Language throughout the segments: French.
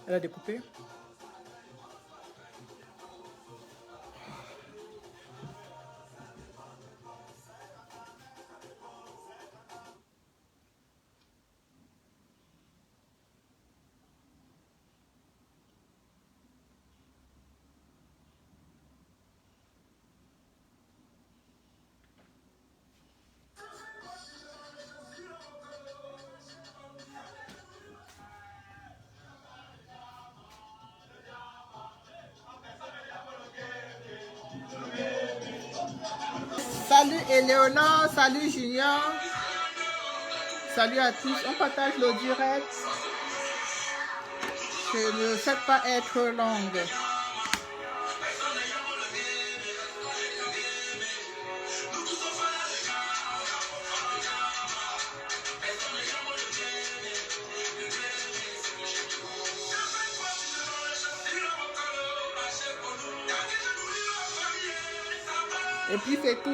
Elle a découpé. Salut Éléonore, salut Junior, salut à tous, on partage le direct, je ne sais pas être longue. Et puis c'est tout.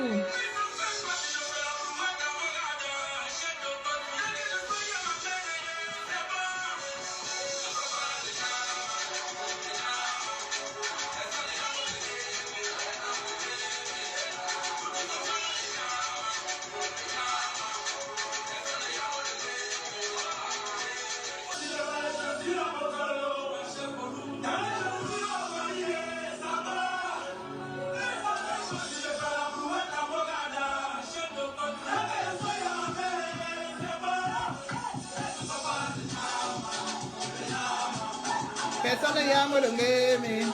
Personne ne llama le game.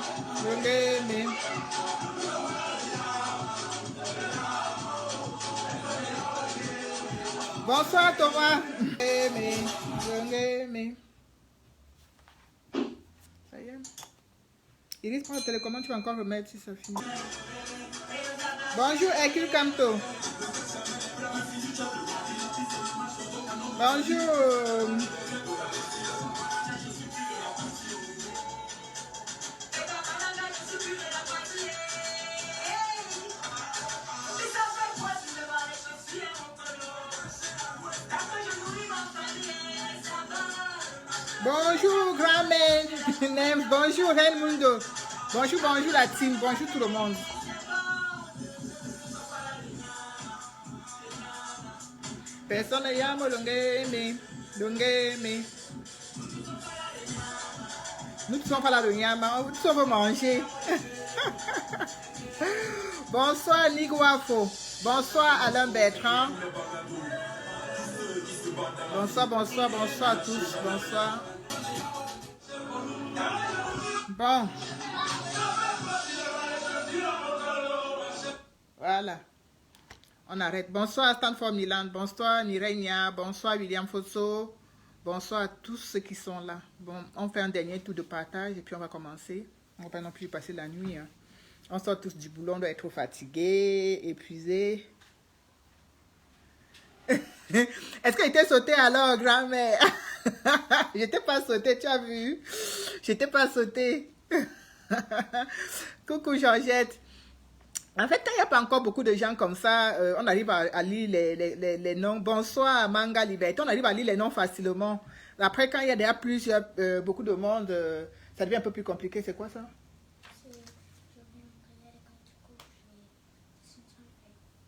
Bonsoir Thomas. Ça y est. Iris, prends le télécommande, tu vas encore remettre si ça finit. Bonjour Hercule Camto. Bonjour. Bonjour grand-mère, bonjour Raimundo, bonjour la team, bonjour tout le monde. Personne ne llama Longeme. Nous ne sommes pas là de Nyama, nous sommes manger. Bonsoir Niguafo, bonsoir Alain Bertrand. Bonsoir à tous, bonsoir. Bon. Voilà. On arrête. Bonsoir Stanford Milan, bonsoir Nirenia, bonsoir William Fosso, bonsoir à tous ceux qui sont là. Bon, on fait un dernier tour de partage et puis on va commencer. On ne va pas non plus passer la nuit. Hein. On sort tous du boulot, on doit être fatigué, épuisé. Est-ce que j'étais sautée alors, grand-mère? J'étais pas sautée, tu as vu? J'étais pas sautée. Coucou Georgette. En fait, quand il n'y a pas encore beaucoup de gens comme ça, on arrive à lire les noms. Bonsoir Manga Liberté, on arrive à lire les noms facilement. Après, quand il y a déjà plusieurs, beaucoup de monde, ça devient un peu plus compliqué. C'est quoi ça?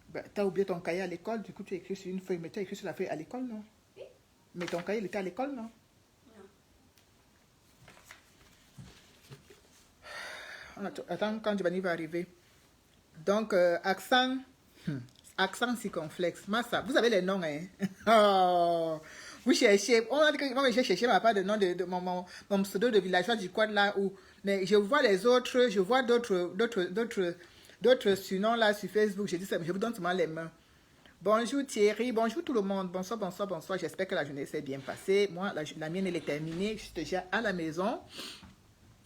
Ben, tu as oublié ton cahier à l'école, du coup tu as écrit sur une feuille, mais tu as écrit sur la feuille à l'école, non? Oui. Mais ton cahier, il était à l'école, non? Non. Attends, quand Giovanni va arriver. Donc, accent circonflexe. Massa, vous avez les noms, hein? Oh, vous cherchez. On a dit que moi, j'ai cherché ma part de nom de mon pseudo de villageois du quad là où. Mais je vois les autres, je vois d'autres surnoms là sur Facebook. Je dis ça, je vous donne seulement les mains. Bonjour Thierry, bonjour tout le monde. Bonsoir. J'espère que la journée s'est bien passée. Moi, la mienne, elle est terminée. Je suis déjà à la maison.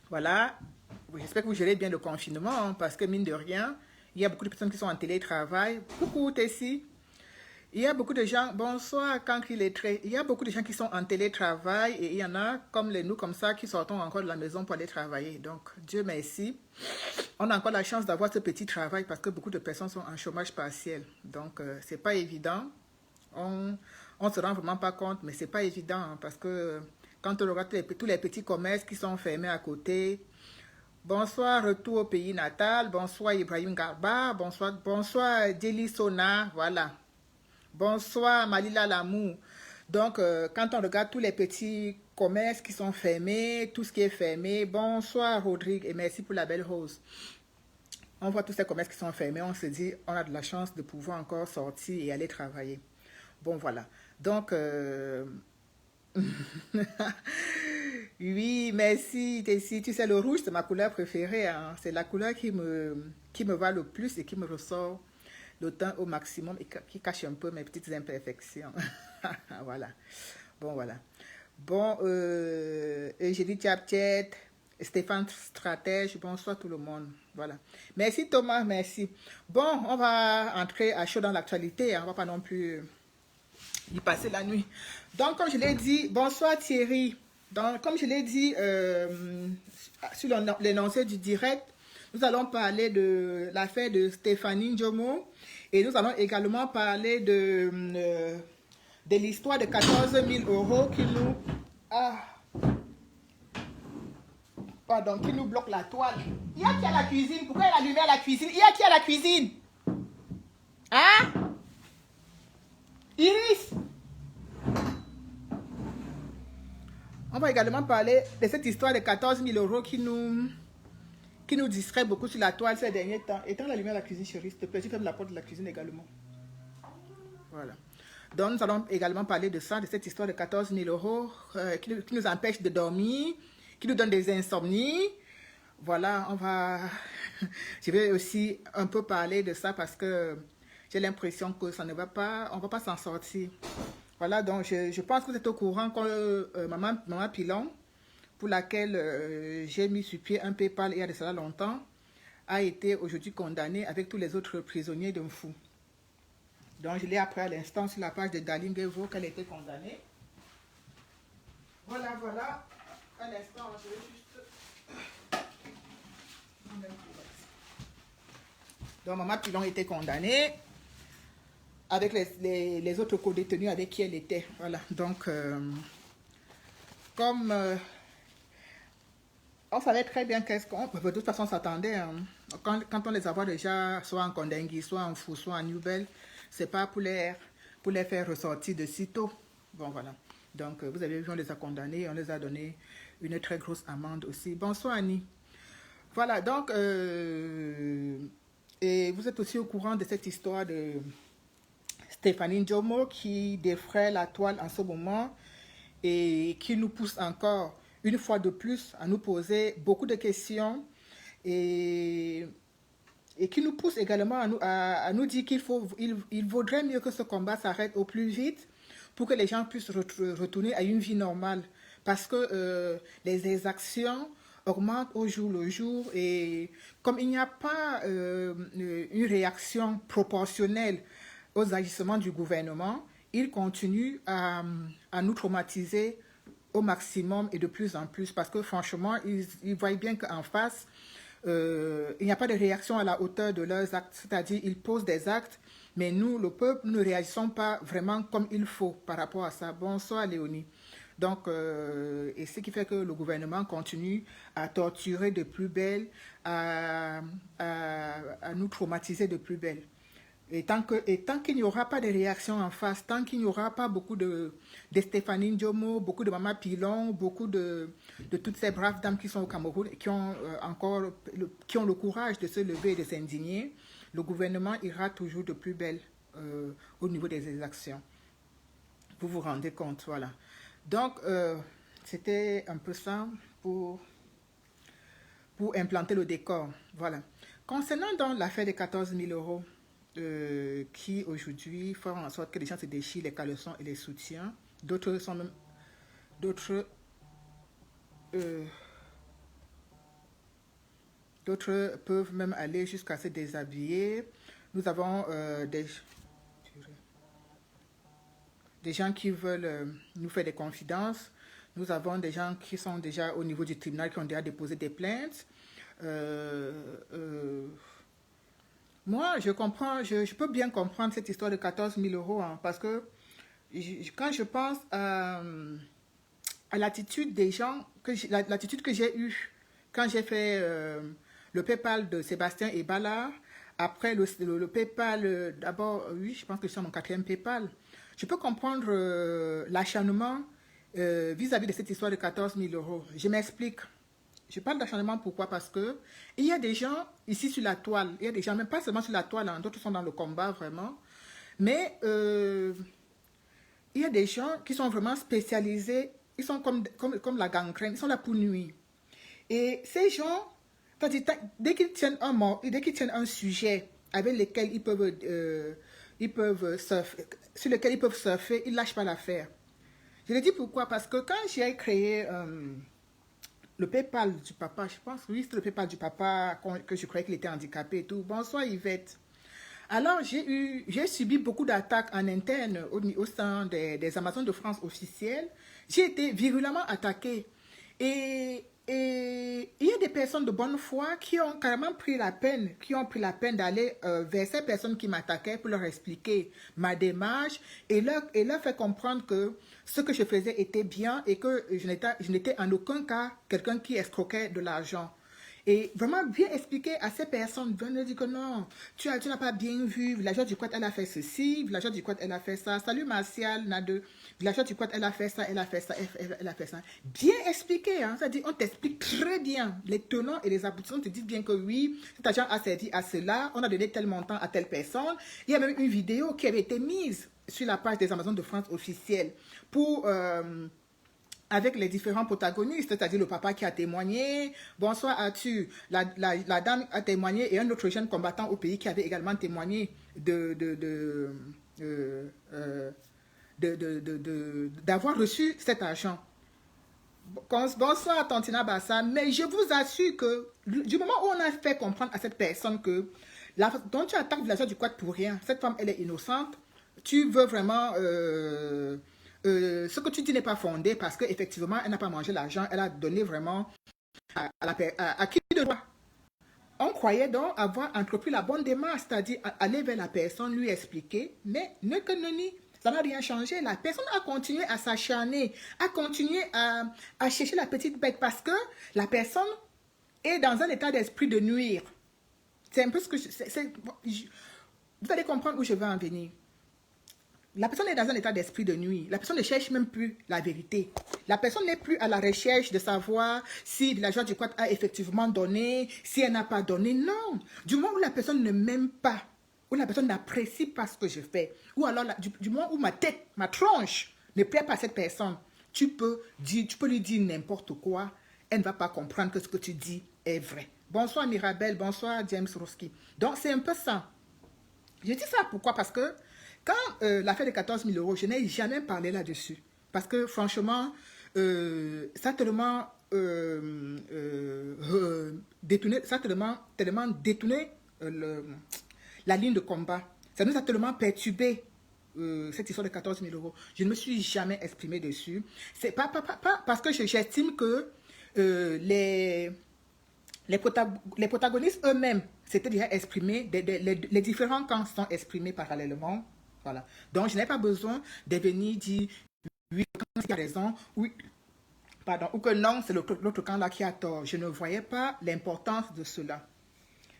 Voilà. J'espère que vous gérez bien le confinement hein, parce que mine de rien, il y a beaucoup de personnes qui sont en télétravail. Coucou Tessie. Il y a beaucoup de gens, bonsoir Kankri Lettré. Il y a beaucoup de gens qui sont en télétravail et il y en a comme nous comme ça qui sortons encore de la maison pour aller travailler. Donc Dieu merci. On a encore la chance d'avoir ce petit travail parce que beaucoup de personnes sont en chômage partiel. Donc c'est pas évident. On se rend vraiment pas compte, mais c'est pas évident hein, parce que Quand on regarde tous les petits commerces qui sont fermés à côté. Bonsoir, retour au pays natal. Bonsoir, Ibrahim Garba. Bonsoir, Djeli Sona. Voilà. Bonsoir, Malila Lamou. Donc, quand on regarde tous les petits commerces qui sont fermés, tout ce qui est fermé. Bonsoir, Rodrigue, et merci pour la belle rose. On voit tous ces commerces qui sont fermés, on se dit, on a de la chance de pouvoir encore sortir et aller travailler. Bon, voilà. Donc, oui, merci, Tessie. Tu sais, le rouge, c'est ma couleur préférée. Hein. C'est la couleur qui me va le plus et qui me ressort le teint au maximum et qui cache un peu mes petites imperfections. Voilà. Bon, voilà. Bon, j'ai dit Tchapchet, Stéphane Stratège, bonsoir tout le monde. Voilà. Merci Thomas, merci. Bon, on va entrer à chaud dans l'actualité. Hein. On ne va pas non plus y passer la nuit. Donc, comme je l'ai dit, bonsoir Thierry. Donc, comme je l'ai dit sur l'énoncé du direct, nous allons parler de l'affaire de Stéphanie Njomo et nous allons également parler de l'histoire de 14 000 € qui nous... Pardon, qui nous bloque la toile. Il y a qui à la cuisine? Pourquoi elle a allumé à la cuisine? Il y a qui à la cuisine? Hein? Iris? On va également parler de cette histoire de 14 000 € qui nous distrait beaucoup sur la toile ces derniers temps. Éteins la lumière à la cuisine, chérie, s'il te plaît. Tu fermes la porte de la cuisine également. Voilà. Donc, nous allons également parler de ça, de cette histoire de 14 000 € qui nous empêche de dormir, qui nous donne des insomnies. Voilà, on va... Je vais aussi un peu parler de ça parce que j'ai l'impression que ça ne va pas, on ne va pas s'en sortir. Voilà, donc je pense que vous êtes au courant que Maman Pilon, pour laquelle j'ai mis sur pied un PayPal il y a de cela longtemps, a été aujourd'hui condamnée avec tous les autres prisonniers d'un fou. Donc je l'ai appris à l'instant sur la page de Dalingevo qu'elle a été condamnée. Voilà, voilà. Un instant, je vais juste... Donc Maman Pilon a été condamnée avec les autres co-détenus avec qui elle était. Voilà, donc comme on savait très bien qu'est-ce qu'on... De toute façon, on s'attendait. Hein. Quand on les a déjà, soit en Kondengui, soit en Fou, soit en Nouvelle, c'est pas pour les faire ressortir de sitôt. Bon, voilà. Donc, vous avez vu, on les a condamnés, on les a donné une très grosse amende aussi. Bonsoir, Annie. Voilà, donc, et vous êtes aussi au courant de cette histoire de Stéphanie Njomo qui défraie la toile en ce moment et qui nous pousse encore une fois de plus à nous poser beaucoup de questions et qui nous pousse également à nous dire il vaudrait mieux que ce combat s'arrête au plus vite pour que les gens puissent retourner à une vie normale parce que les exactions augmentent au jour le jour et comme il n'y a pas une réaction proportionnelle aux agissements du gouvernement, il continue à nous traumatiser au maximum et de plus en plus parce que franchement, ils voient bien qu'en face, il n'y a pas de réaction à la hauteur de leurs actes, c'est-à-dire ils posent des actes, mais nous, le peuple, ne réagissons pas vraiment comme il faut par rapport à ça. Bonsoir Léonie. Donc, et ce qui fait que le gouvernement continue à torturer de plus belle, à nous traumatiser de plus belle. Et tant qu'il n'y aura pas de réaction en face, tant qu'il n'y aura pas beaucoup de Stéphanie Njomo, beaucoup de Maman Pilon, beaucoup de toutes ces braves dames qui sont au Cameroun et qui ont qui ont le courage de se lever et de s'indigner, le gouvernement ira toujours de plus belle au niveau des actions. Vous vous rendez compte, voilà. Donc, c'était un peu ça pour implanter le décor, voilà. Concernant donc l'affaire des 14 000 €, qui aujourd'hui font en sorte que les gens se déchirent les caleçons et les soutiens. D'autres sont même... D'autres peuvent même aller jusqu'à se déshabiller. Nous avons des gens qui veulent nous faire des confidences. Nous avons des gens qui sont déjà au niveau du tribunal, qui ont déjà déposé des plaintes. Moi, je comprends, je peux bien comprendre cette histoire de 14 000 € hein, parce que quand je pense à à l'attitude des gens, l'attitude que j'ai eue quand j'ai fait le PayPal de Sébastien et Ballard. Après le PayPal, d'abord, oui, je pense que c'est mon quatrième PayPal. Je peux comprendre l'acharnement vis-à-vis de cette histoire de 14 000 euros. Je m'explique. Je parle d'acharnement pourquoi? Parce que il y a des gens ici sur la toile, il y a des gens, même pas seulement sur la toile, hein, d'autres sont dans le combat vraiment, mais il y a des gens qui sont vraiment spécialisés, ils sont comme la gangrène, ils sont là pour nuire. Et ces gens, dès qu'ils tiennent un mot, dès qu'ils tiennent un sujet avec lequel ils peuvent surfer, sur lequel ils peuvent surfer, ils ne lâchent pas l'affaire. Je le dis pourquoi? Parce que quand j'ai créé le PayPal du papa, je pense, oui, c'est le PayPal du papa que je croyais qu'il était handicapé et tout. Bonsoir Yvette. Alors, j'ai subi beaucoup d'attaques en interne au sein des Amazones de France officielles. J'ai été virulemment attaquée. Et il y a des personnes de bonne foi qui ont carrément pris la peine, d'aller vers ces personnes qui m'attaquaient pour leur expliquer ma démarche et leur faire comprendre que ce que je faisais était bien et que je n'étais en aucun cas quelqu'un qui escroquait de l'argent. Et vraiment bien expliquer à ces personnes, venir dire que non, tu n'as pas bien vu, villageois du Quad, elle a fait ceci, villageois du Quad, elle a fait ça, salut Martial, Nade, villageois du Quad, elle a fait ça, elle a fait ça, elle a fait ça. Bien expliqué, hein, c'est-à-dire on t'explique très bien les tenants et les aboutissants, on te dit bien que oui, cet argent a servi à cela, on a donné tel montant à telle personne. Il y a même une vidéo qui avait été mise sur la page des Amazones de France officielle pour... avec les différents protagonistes, c'est-à-dire le papa qui a témoigné, bonsoir Arthur, la dame a témoigné et un autre jeune combattant au pays qui avait également témoigné d'avoir reçu cet argent. Bonsoir Tantina Bassa, mais je vous assure que du moment où on a fait comprendre à cette personne que dont tu attaques le villageois du Quad pour rien, cette femme elle est innocente, tu veux vraiment... ce que tu dis n'est pas fondé parce qu'effectivement, elle n'a pas mangé l'argent, elle a donné vraiment à qui de droit. On croyait donc avoir entrepris la bonne démarche, c'est-à-dire aller vers la personne, lui expliquer, mais ne que nenni, ça n'a rien changé. La personne a continué à s'acharner, a continué à chercher la petite bête parce que la personne est dans un état d'esprit de nuire. C'est un peu ce que vous allez comprendre où je veux en venir. La personne est dans un état d'esprit de nuit. La personne ne cherche même plus la vérité. La personne n'est plus à la recherche de savoir si la joie du Quad a effectivement donné, si elle n'a pas donné. Non. Du moment où la personne ne m'aime pas, où la personne n'apprécie pas ce que je fais, ou alors du moment où ma tête, ma tronche ne plaît pas à cette personne, tu peux lui dire n'importe quoi. Elle ne va pas comprendre que ce que tu dis est vrai. Bonsoir Mirabel, bonsoir James Roski. Donc c'est un peu ça. Je dis ça pourquoi? Parce que quand l'affaire de 14 000 euros, je n'ai jamais parlé là-dessus. Parce que franchement, ça a tellement détourné, tellement détourné la ligne de combat. Ça nous a tellement perturbé cette histoire de 14 000 euros. Je ne me suis jamais exprimé dessus. C'est pas parce que j'estime que les protagonistes eux-mêmes s'étaient déjà exprimés, les différents camps sont exprimés parallèlement. Voilà. Donc, je n'ai pas besoin de venir dire oui, il a raison, oui, pardon, ou que non, c'est l'autre camp-là qui a tort. Je ne voyais pas l'importance de cela.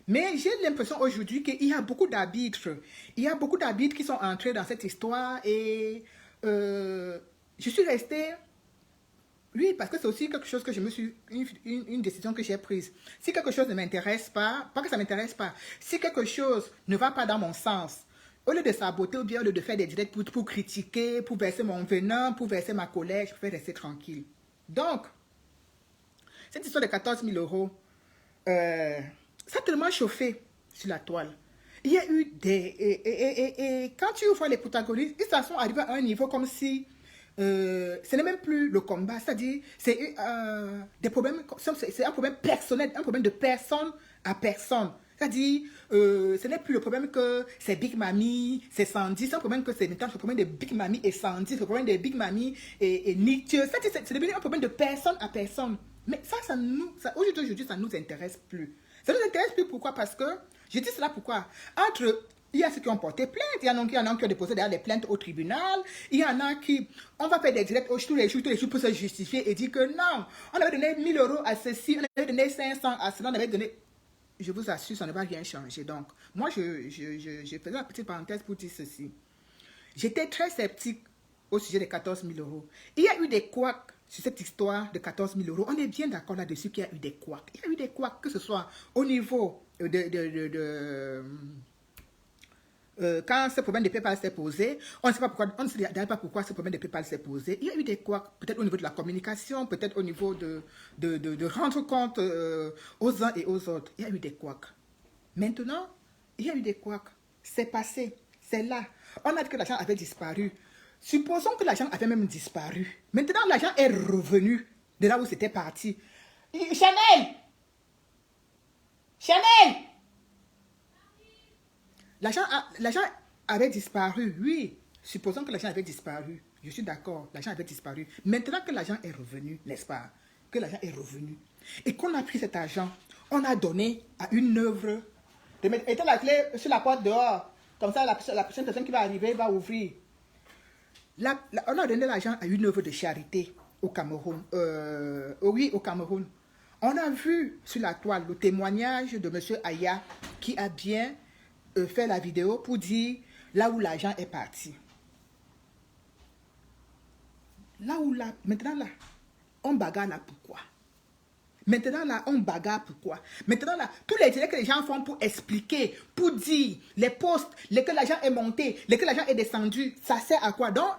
Mais j'ai l'impression aujourd'hui qu'il y a beaucoup d'arbitres. Il y a beaucoup d'arbitres qui sont entrés dans cette histoire et je suis restée... Oui, parce que c'est aussi quelque chose que je me suis... Une décision que j'ai prise. Si quelque chose ne m'intéresse pas que ça ne m'intéresse pas, si quelque chose ne va pas dans mon sens, au lieu de saboter ou bien au lieu de faire des directs pour critiquer, pour verser mon venin, pour verser ma colère, je préfère rester tranquille. Donc, cette histoire de 14 000 euros, ça a tellement chauffé sur la toile. Il y a eu des... Et quand tu vois les protagonistes, ils sont arrivés à un niveau comme si ce n'est même plus le combat, c'est-à-dire c'est des problèmes, c'est un problème personnel, un problème de personne à personne. C'est-à-dire, ce n'est plus le problème que c'est Big Mami, c'est Sandy, c'est un problème que c'est le problème de Big Mami et Sandy, c'est le problème de Big Mami et Nietzsche. C'est devenu un problème de personne à personne. Mais aujourd'hui, ça ne nous intéresse plus. Ça ne nous intéresse plus pourquoi? Parce que, je dis cela pourquoi? Entre Il y a ceux qui ont porté plainte, il y en a qui ont déposé derrière des plaintes au tribunal, il y en a qui, on va faire des directs tous les jours pour se justifier et dire que non, on avait donné 1000 euros à ceci, on avait donné 500 à cela, on avait donné... Je vous assure, ça ne va rien changer. Donc, moi, je faisais une petite parenthèse pour dire ceci. J'étais très sceptique au sujet des 14 000 euros. Il y a eu des couacs sur cette histoire de 14 000 euros. On est bien d'accord là-dessus qu'il y a eu des couacs. Il y a eu des couacs, que ce soit au niveau quand ce problème de PayPal s'est posé, on ne sait pas pourquoi, on ne sait d'ailleurs pas pourquoi ce problème de PayPal s'est posé. Il y a eu des couacs, peut-être au niveau de la communication, peut-être au niveau de rendre compte aux uns et aux autres. Il y a eu des couacs. Maintenant, il y a eu des couacs. C'est passé. C'est là. On a dit que l'argent avait disparu. Supposons que l'argent avait même disparu. Maintenant, l'argent est revenu de là où c'était parti. Chanel! Chanel! L'argent avait disparu, oui. Supposons que l'argent avait disparu. Je suis d'accord, l'argent avait disparu. Maintenant que l'argent est revenu, n'est-ce pas? Que l'argent est revenu. Et qu'on a pris cet argent, on a donné à une œuvre. Mettons la clé sur la porte dehors. Comme ça, la prochaine personne qui va arriver va ouvrir. On a donné l'argent à une œuvre de charité au Cameroun. Oui, au Cameroun. On a vu sur la toile le témoignage de M. Aya qui a bien fait la vidéo pour dire là où l'argent est parti. Maintenant là, on bagarre là pourquoi? Maintenant là, on bagarre pourquoi? Maintenant là, tous les délais que les gens font pour expliquer, pour dire les postes, lesquels l'argent est monté, lesquels l'argent est descendu, ça sert à quoi? Donc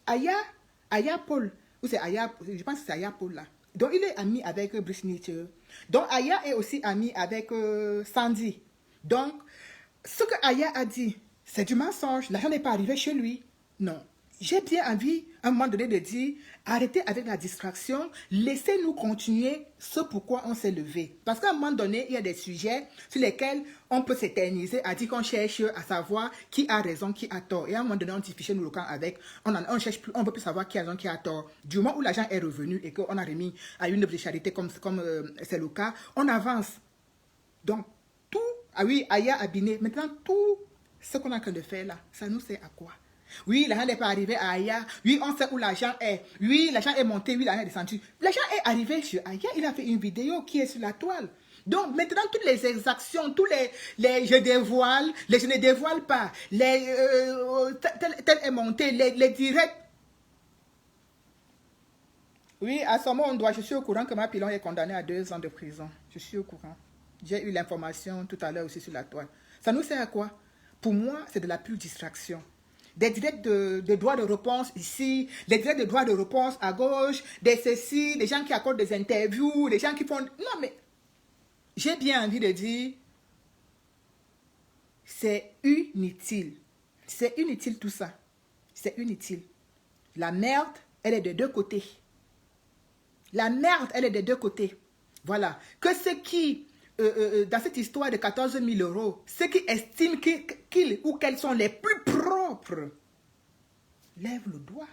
Aya Paul, ou c'est Aya, je pense que c'est Aya Paul là. Donc il est ami avec Brice Nietzsche. Donc Aya est aussi ami avec Sandy. Donc, ce que Aya a dit, c'est du mensonge. L'argent n'est pas arrivé chez lui. Non. J'ai bien envie, à un moment donné, de dire, arrêtez avec la distraction, laissez-nous continuer ce pourquoi on s'est levé. Parce qu'à un moment donné, il y a des sujets sur lesquels on peut s'éterniser à dire qu'on cherche à savoir qui a raison, qui a tort. Et à un moment donné, on dit fichez-nous le camp avec, on cherche plus, on ne peut plus savoir qui a raison, qui a tort. Du moment où l'argent est revenu et qu'on a remis à une œuvre de charité comme c'est le cas, on avance. Donc, tout, ah oui, Aya a biné. Maintenant, tout ce qu'on a en train de faire là, ça nous sert à quoi? Oui, l'argent n'est pas arrivé à Aya. Oui, on sait où l'argent est. Oui, l'argent est monté. Oui, l'argent est descendu. L'argent est arrivé sur Aya. Il a fait une vidéo qui est sur la toile. Donc, maintenant, toutes les exactions, tous les je dévoile, les je ne dévoile pas, les tel est monté, les directs. Oui, à ce moment, je suis au courant que ma pilon est condamnée à 2 ans de prison. Je suis au courant. J'ai eu l'information tout à l'heure aussi sur la toile. Ça nous sert à quoi? Pour moi, c'est de la pure distraction. Des directs de droits de réponse ici, des directs de droits de réponse à gauche, des ceci, des gens qui accordent des interviews, des gens qui font... Non, mais j'ai bien envie de dire, c'est inutile. C'est inutile tout ça. C'est inutile. La merde, elle est de deux côtés. La merde, elle est des deux côtés. Voilà. Que ceux qui, dans cette histoire de 14 000 euros, ceux qui estiment qu'ils ou qu'elles sont les plus propres, lèvent le doigt.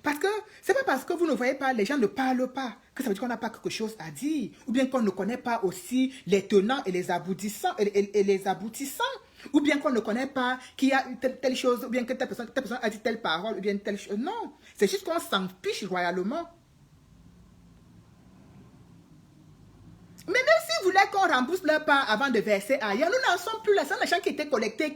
Parce que, c'est pas parce que vous ne voyez pas, les gens ne parlent pas, que ça veut dire qu'on n'a pas quelque chose à dire. Ou bien qu'on ne connaît pas aussi les tenants et les aboutissants, ou bien qu'on ne connaît pas qu'il y a telle chose, ou bien que telle personne a dit telle parole, ou bien telle chose. Non. C'est juste qu'on s'en fiche royalement. Mais même s'ils voulaient qu'on rembourse leur part avant de verser ailleurs, nous n'en sommes plus là. C'est l'argent qui était collecté,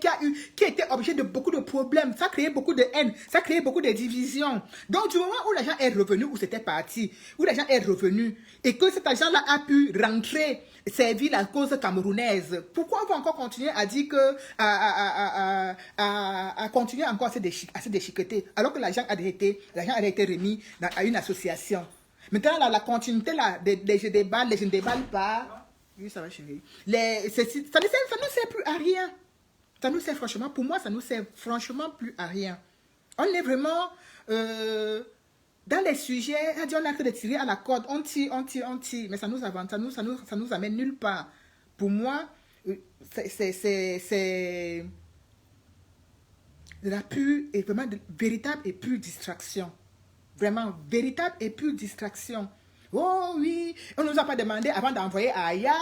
qui était objet de beaucoup de problèmes. Ça a créé beaucoup de haine, ça a créé beaucoup de divisions. Donc, du moment où l'argent est revenu, où c'était parti, où l'argent est revenu, et que cet argent-là a pu rentrer, servir la cause camerounaise, pourquoi on va encore continuer à dire que, à continuer encore à se déchiqueter, alors que l'argent a été remis à une association? Maintenant, la continuité là, je déballe, je ne déballe pas. Oui, ça va, chérie. Ça ne sert plus à rien. Ça nous sert franchement, pour moi, ça nous sert franchement plus à rien. On est vraiment dans les sujets, on a en train de tirer à la corde, on tire, mais ça nous avance, ça nous amène nulle part. Pour moi, c'est de la pure et vraiment véritable et pure distraction. Vraiment, véritable et pure distraction. Oh oui, on ne nous a pas demandé avant d'envoyer à Aya,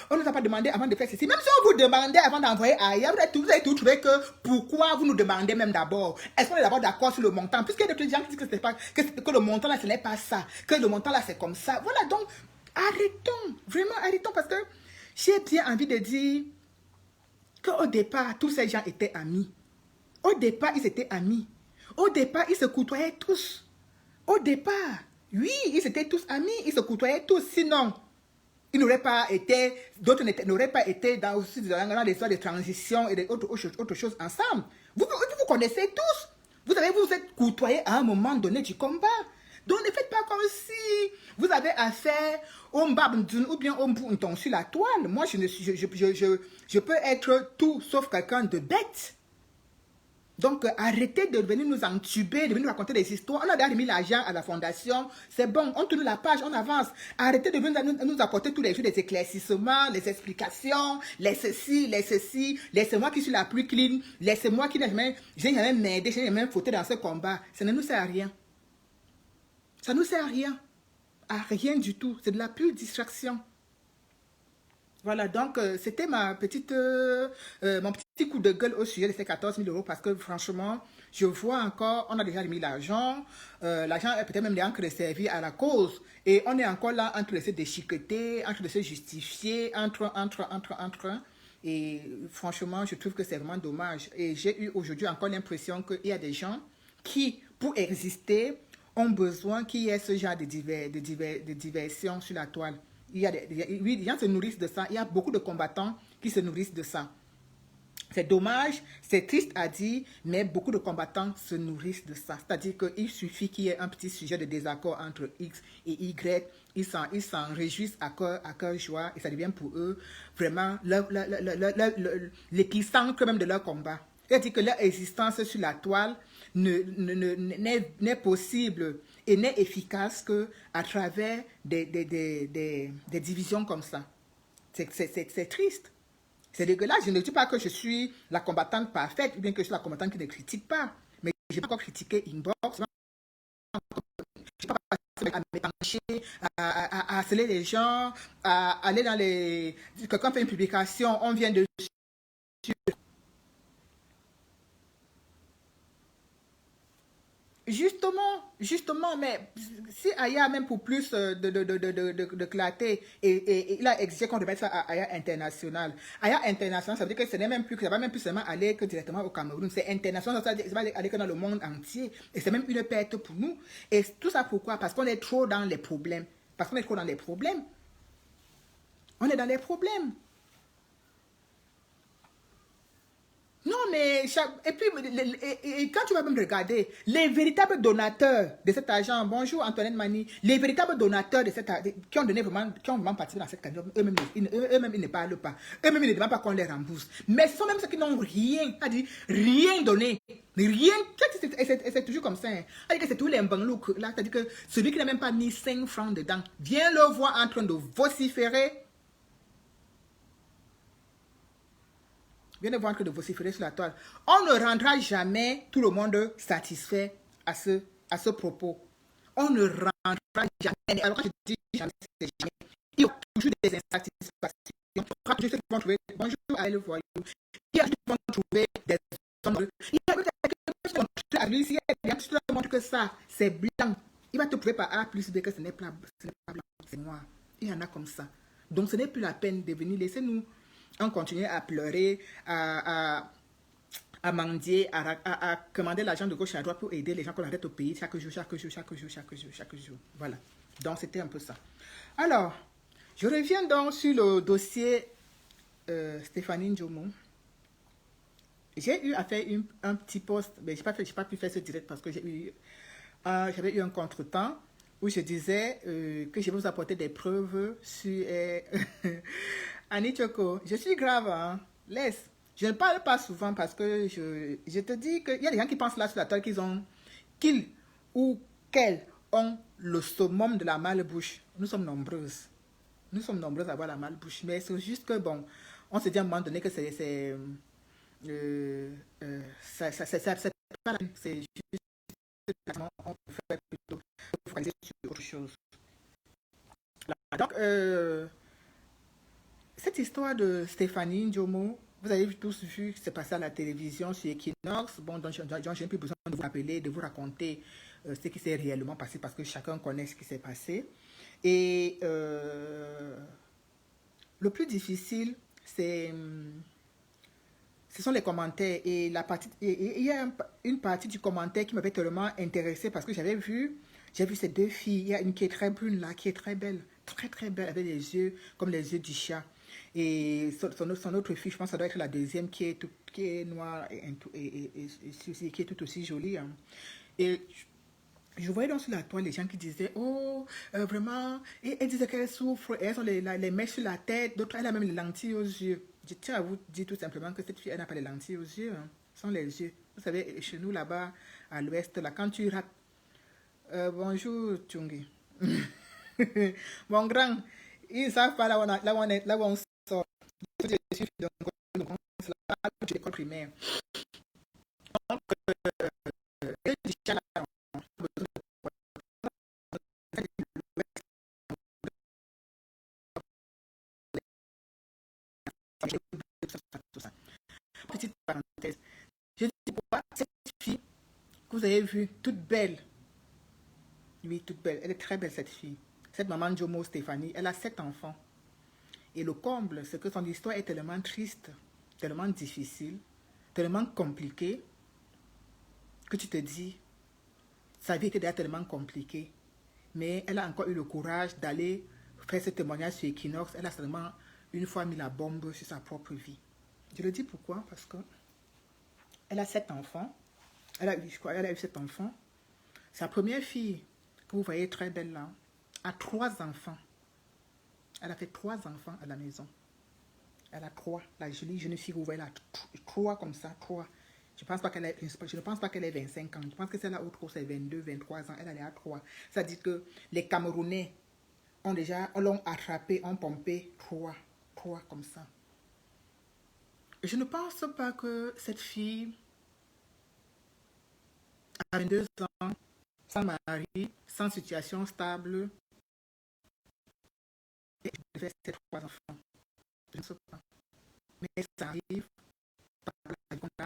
on ne nous a pas demandé avant de faire ceci. Même si on vous demandait avant d'envoyer à Aya, vous avez tout trouvé que pourquoi vous nous demandez même d'abord. Est-ce qu'on est d'abord d'accord sur le montant? Puisqu'il y a des gens qui disent que le montant là, ce n'est pas ça, que le montant là, c'est comme ça. Voilà, donc arrêtons, vraiment arrêtons, parce que j'ai bien envie de dire qu'au départ, tous ces gens étaient amis. Au départ, ils étaient amis. Au départ, ils se côtoyaient tous. Au départ, oui, ils étaient tous amis, ils se côtoyaient tous. Sinon, ils n'auraient pas été, d'autres n'auraient pas été dans des histoires de transition et autres choses ensemble. Vous connaissez tous. Vous êtes côtoyés à un moment donné du combat. Donc, ne faites pas comme si vous avez affaire au mbabndun ou bien au mbouton sur la toile. Moi, je peux être tout sauf quelqu'un de bête. Donc, arrêtez de venir nous entuber, de venir nous raconter des histoires. On a déjà remis l'argent à la fondation. C'est bon, on tourne la page, on avance. Arrêtez de venir nous apporter tous les jours des éclaircissements, les explications, les ceci, laissez-moi qui suis la plus clean, laissez-moi qui n'ai jamais m'aider, j'ai jamais fauté dans ce combat. Ça ne nous sert à rien. Ça ne nous sert à rien. À rien du tout. C'est de la pure distraction. Voilà, donc c'était mon petit coup de gueule au sujet de ces 14 000 euros parce que franchement, je vois encore, on a déjà remis l'argent, l'argent est peut-être même en train de servir à la cause et on est encore là en train de se déchiqueter, en train de se justifier, entre. Et franchement, je trouve que c'est vraiment dommage. Et j'ai eu aujourd'hui encore l'impression qu'il y a des gens qui, pour exister, ont besoin qu'il y ait ce genre de diversion sur la toile. Oui, les gens se nourrissent de ça. Il y a beaucoup de combattants qui se nourrissent de ça. C'est dommage, c'est triste à dire, mais beaucoup de combattants se nourrissent de ça. C'est-à-dire qu'il suffit qu'il y ait un petit sujet de désaccord entre X et Y. Ils s'en réjouissent à cœur joie et ça devient pour eux vraiment l'épicentre même de leur combat. C'est-à-dire que leur existence sur la toile n'est possible et n'est efficace qu'à travers des divisions comme ça. C'est triste. C'est dégueulasse. Je ne dis pas que je suis la combattante parfaite ou bien que je suis la combattante qui ne critique pas. Mais je n'ai pas encore critiqué Inbox. Je n'ai pas passé à m'épancher, à harceler les gens, à aller dans les... Quelqu'un fait une publication, on vient de... Justement, mais si Aya, même pour plus de clarté, et il a exigé qu'on remette ça à Aya International. Aya International, ça veut dire que ce n'est même plus, que ça va même plus seulement aller que directement au Cameroun. C'est international, ça va aller que dans le monde entier. Et c'est même une perte pour nous. Et tout ça pourquoi? Parce qu'on est trop dans les problèmes. Parce qu'on est trop dans les problèmes. On est dans les problèmes. Non, mais et puis quand tu vas même regarder les véritables donateurs de cet argent, bonjour Antoinette Mani, les véritables donateurs de cet argent qui ont vraiment participé dans cette campagne, eux-mêmes ils ne parlent pas, eux-mêmes ils ne demandent pas qu'on les rembourse. Mais ce sont même ceux qui n'ont rien, rien donné, rien. C'est toujours comme ça. Hein. C'est-à-dire que c'est tous les banlouks là, c'est-à-dire que celui qui n'a même pas mis 5 francs dedans, viens le voir en train de vociférer. Viens de voir que de vociférer sur la toile. On ne rendra jamais tout le monde satisfait à ce propos. On ne rendra jamais. Alors quand je dis jamais, c'est jamais. Il y a toujours des insatisfactions. Il y a toujours ceux qui vont trouver. Bonjour, allez le voyou. Il y a ceux qui vont trouver des hommes. Il y a peut-être quelqu'un qui va montrer à lui, s'il y a des gens qui te montrent que ça, c'est blanc. Il va te prouver par A plus B que ce n'est pas blanc, c'est noir. Il y en a comme ça. Donc ce n'est plus la peine de venir. Laissez-nous. On continue à pleurer, à mendier, à commander l'argent de gauche à droite pour aider les gens qu'on arrête au pays chaque jour. Voilà. Donc, c'était un peu ça. Alors, je reviens donc sur le dossier Stéphanie Njomo. J'ai eu à faire un petit post, mais je n'ai pas pu faire ce direct parce que j'avais eu un contretemps où je disais que je vais vous apporter des preuves sur... Annie Choco, je suis grave, hein? Laisse. Je ne parle pas souvent parce que je te dis qu'il y a des gens qui pensent là sur la toile qu'ils ou qu'elles ont le summum de la malbouche. Nous sommes nombreuses. Nous sommes nombreuses à avoir la malbouche. Mais c'est juste que, bon, on se dit à un moment donné que c'est pas la peine. C'est juste on peut faire plutôt focaliser sur autre chose. Donc, cette histoire de Stéphanie Njomo, vous avez tous vu ce qui s'est passé à la télévision sur Equinox. Bon, donc, je n'ai plus besoin de vous rappeler, de vous raconter ce qui s'est réellement passé parce que chacun connaît ce qui s'est passé. Et le plus difficile, ce sont les commentaires. Et il y a une partie du commentaire qui m'avait tellement intéressée parce que j'ai vu ces deux filles. Il y a une qui est très brune là, qui est très belle, très belle, avec les yeux comme les yeux du chat. Et son autre fille, je pense que ça doit être la deuxième qui est noire et qui est tout aussi jolie. Hein. Et je voyais donc sur la toile les gens qui disaient, oh, vraiment, et elles disaient qu'elles souffrent, et elles ont les mèches sur la tête, d'autres, elle a même les lentilles aux yeux. Je tiens à vous dire tout simplement que cette fille, elle n'a pas les lentilles aux yeux, hein. Ce sont les yeux. Vous savez, chez nous là-bas, à l'ouest, là, quand tu rates, bonjour, Tchungi. Mon grand, ils ne savent pas là où on sort. Je suis donc, de l'école primaire. Donc, petite parenthèse. Je dis pourquoi cette fille que vous avez vue, toute belle, oui, toute belle, elle est très belle cette fille. Cette maman Jomo Stéphanie, elle a 7 enfants. Et le comble, c'est que son histoire est tellement triste, tellement difficile, tellement compliquée, que tu te dis, sa vie était déjà tellement compliquée. Mais elle a encore eu le courage d'aller faire ce témoignage sur Equinox. Elle a seulement une fois mis la bombe sur sa propre vie. Je le dis pourquoi? Parce que elle a 7 enfants. Je crois qu'elle a eu 7 enfants. Sa première fille, que vous voyez très belle là, a 3 enfants. Elle a fait 3 enfants à la maison. Elle a 3. La jolie jeune fille que vous voyez là, 3 comme ça, 3. Je ne pense pas qu'elle ait 25 ans. Je pense que celle-là au trop, c'est 22, 23 ans. Elle est à 3. Ça dit que les Camerounais l'ont attrapé, ont pompé 3 comme ça. Je ne pense pas que cette fille a 22 ans, sans mari, sans situation stable, et devait ses 3 enfants. Je ne sais pas. Mais ça arrive par rapport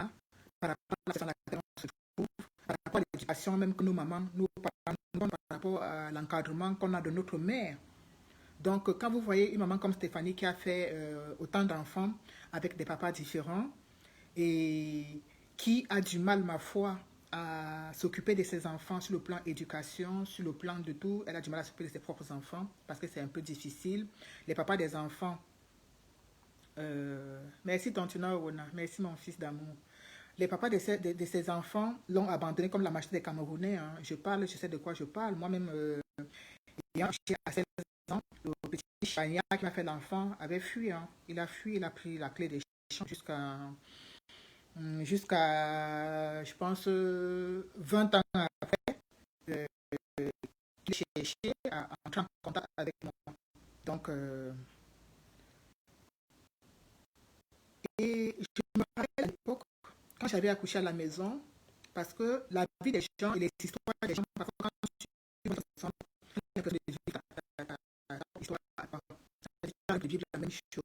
à la situation dans laquelle on se trouve, par rapport à l'éducation même que nos mamans, nos parents, par rapport à l'encadrement qu'on a de notre mère. Donc, quand vous voyez une maman comme Stéphanie qui a fait autant d'enfants avec des papas différents et qui a du mal, ma foi, à s'occuper de ses enfants sur le plan éducation, sur le plan de tout, elle a du mal à s'occuper de ses propres enfants parce que c'est un peu difficile. Les papas des enfants, merci Tontina Rona, merci mon fils d'amour. Les papas de ces enfants l'ont abandonné comme la majorité des Camerounais. Hein. Je sais de quoi je parle. Moi-même, ayant à 16 ans, le petit Chania qui m'a fait l'enfant avait fui. Hein. Il a fui, il a pris la clé des champs jusqu'à je pense, 20 ans après, il cherchait à entrer en contact avec moi. Donc, et je me rappelle à l'époque, quand j'avais accouché à la maison, parce que la vie des gens et les histoires des gens, parfois quand tu vivre la même chose.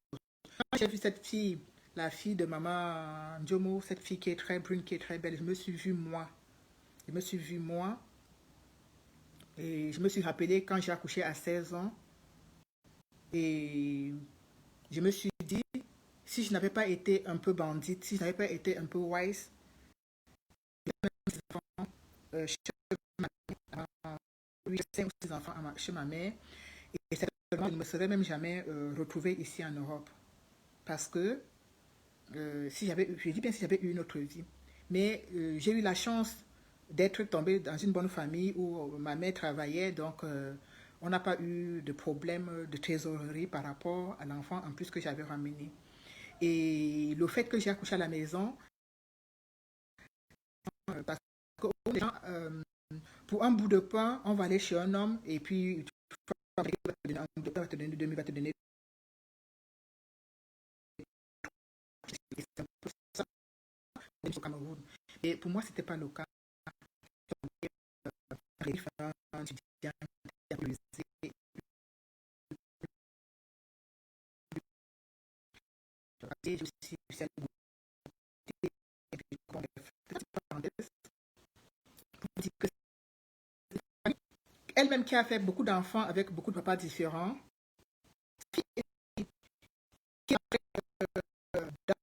Quand j'ai vu cette fille, la fille de maman Njomo, cette fille qui est très brune, qui est très belle, je me suis vue moi. Je me suis vue moi. Et je me suis rappelé quand j'ai accouché à 16 ans. Et je me suis dit, si je n'avais pas été un peu bandite, si je n'avais pas été un peu wise, j'ai 5 ou 6 enfants chez ma mère. Et certainement, je ne me serais même jamais retrouvée ici en Europe. Parce que si je dis bien si j'avais eu une autre vie. Mais j'ai eu la chance d'être tombée dans une bonne famille où ma mère travaillait, donc on n'a pas eu de problème de trésorerie par rapport à l'enfant en plus que j'avais ramené. Et le fait que j'ai accouché à la maison, parce que les gens, pour un bout de pain, on va aller chez un homme et puis il va te donner 2000, va te donner. C'est un peu ça au Cameroun. Et pour moi, c'était pas le cas. dit que elle-même qui a fait beaucoup d'enfants avec beaucoup de papas différents, qui est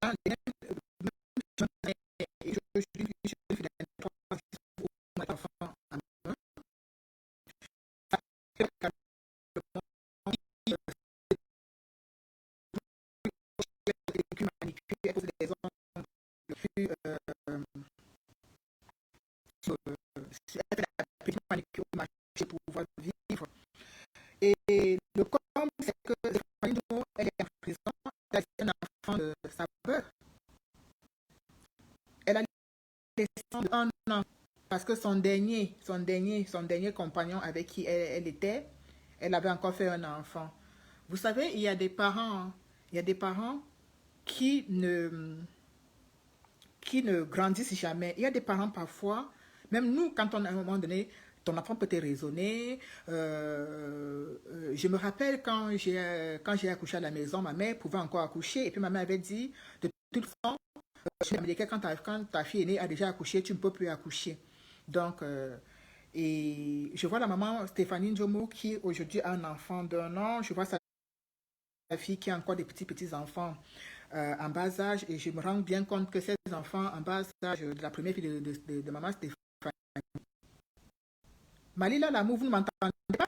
dans les mêmes enfants manipulés pour des raisons plus manicure au marché pour pouvoir vivre. Et le comble, c'est que Stéphanie Demo, elle est en prison, elle a un enfant de sa peur. Elle a laissé de 1 an parce que son dernier compagnon avec qui elle était, elle avait encore fait un enfant. Vous savez, il y a des parents qui ne grandissent jamais. Il y a des parents parfois, même nous, quand on à un moment donné, ton enfant peut te raisonner. Je me rappelle quand j'ai accouché à la maison, ma mère pouvait encore accoucher. Et puis ma mère avait dit, de toute façon, quand ta fille aînée a déjà accouché, tu ne peux plus accoucher. Donc, et je vois la maman Stéphanie Njomo qui aujourd'hui a un enfant d'1 an. Je vois sa fille qui a encore des petits enfants en bas âge. Et je me rends bien compte que ces enfants en bas âge de la première fille de maman Stéphanie. Malila Lamou, vous ne m'entendez pas?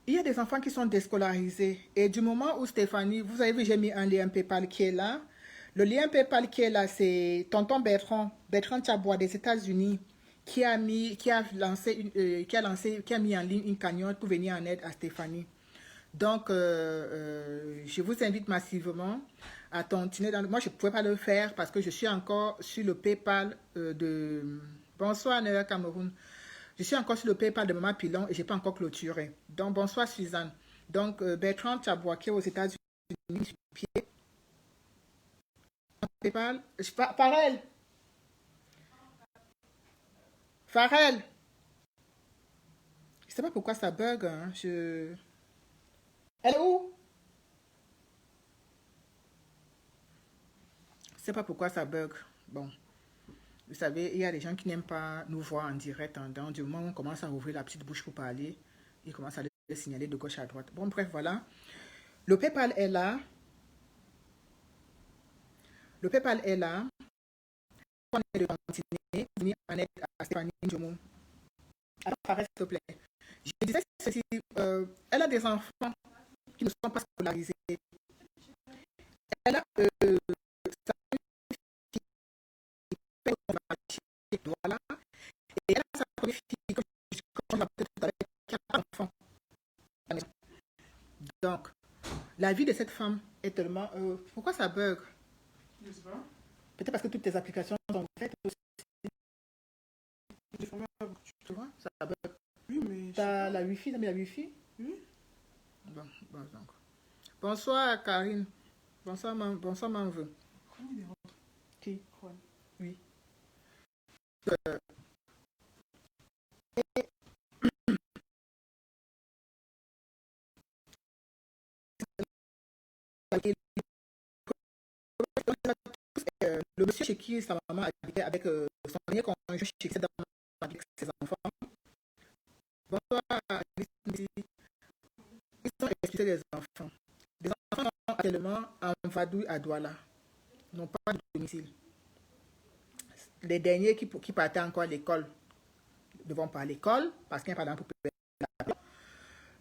Il y a des enfants qui sont déscolarisés. Et du moment où Stéphanie, vous avez vu, j'ai mis un lien PayPal qui est là. Le lien PayPal qui est là, c'est tonton Bertrand Tchabois des États-Unis qui a mis en ligne une cagnotte pour venir en aide à Stéphanie. Donc, je vous invite massivement à continuer. Moi, je ne pouvais pas le faire parce que je suis encore sur le PayPal de... Bonsoir, Néa Cameroun. Je suis encore sur le PayPal de Maman Pilon et je n'ai pas encore clôturé. Donc, bonsoir, Suzanne. Donc, Bertrand Tchabois qui est aux États-Unis sur pied. PayPal. Farel. Farel. Je ne sais pas pourquoi ça bug. Hein. Elle est où? Je ne sais pas pourquoi ça bug. Bon. Vous savez, il y a des gens qui n'aiment pas nous voir en direct. Hein. Donc, du moment où on commence à ouvrir la petite bouche pour parler, ils commencent à le signaler de gauche à droite. Bon, bref, voilà. Le PayPal est là. Le PayPal est là. On est de continuer. Venir en aide à Stéphanie Njomo. Alors, s'il te plaît. Je disais ceci. Elle a des enfants qui ne sont pas scolarisés. Elle a sa fille qui paie au marché. Voilà. Et elle a sa première fille, comme je l'ai tout à l'heure, qui a un enfant. Donc, la vie de cette femme est tellement... pourquoi ça bug? Peut-être parce que toutes tes applications sont faites aussi. Tu vois, ça bug. Oui, mais... T'as la Wi-Fi, t'as mis la Wi-Fi? Oui. Bon, donc. Bonsoir, Karine. Bonsoir, Manveux. Qui? Oui. Le monsieur chez qui sa maman habitait avec son dernier conjoint chez qui avec ses enfants. Bonsoir, ils sont expulsés des enfants. Les enfants sont actuellement en vadouille à Douala. Ils n'ont pas de domicile. Les derniers qui partaient encore à l'école ne vont pas à l'école parce qu'il n'y a pas d'argent pour payer la place.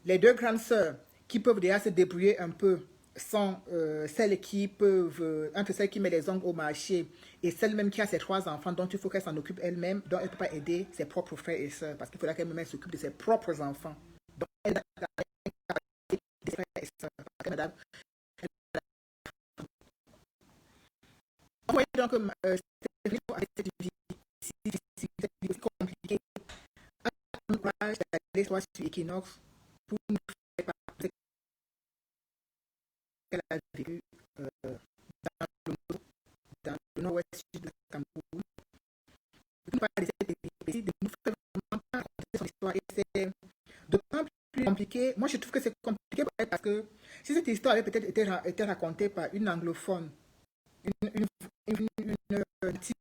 Les 2 grandes sœurs qui peuvent déjà se débrouiller un peu sont celles qui peuvent, entre celles qui mettent les ongles au marché et celle même qui a ses 3 enfants, dont il faut qu'elle s'en occupe elle-même, dont elle ne peut pas aider ses propres frères et sœurs, parce qu'il faudra qu'elle-même s'occupe de ses propres enfants. Donc, elle a des frères et sœurs. Parce que madame, vous voyez donc, avec cette vie si compliquée, un courage d'aller soit sur Equinox pour nous faire parler qu'elle a vécu compliqué. Moi, je trouve que c'est compliqué pour elle parce que si cette histoire avait peut-être été racontée par une anglophone, une native du Nord, qui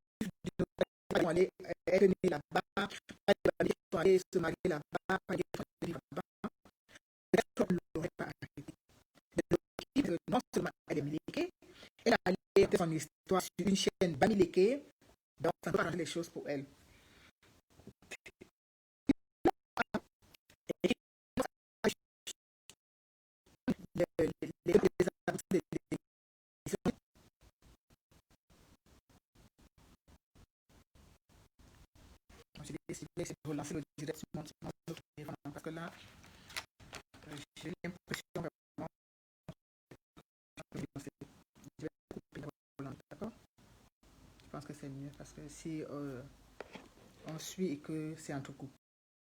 allait être née là-bas, pas des familles qui sont allées se marier là-bas, pas des gens qui vivent là-bas, peut-être on ne l'aurait pas arrêté. Mais non seulement elle est miliquée, elle a allé son histoire sur une chaîne bamiliquée, donc ça peut arranger les choses pour elle. J'ai décidé de relancer le direct sur mon téléphone parce que là, j'ai l'impression vraiment que je vais couper le volant, d'accord? Je pense que c'est mieux parce que si on suit et que c'est entrecoupé.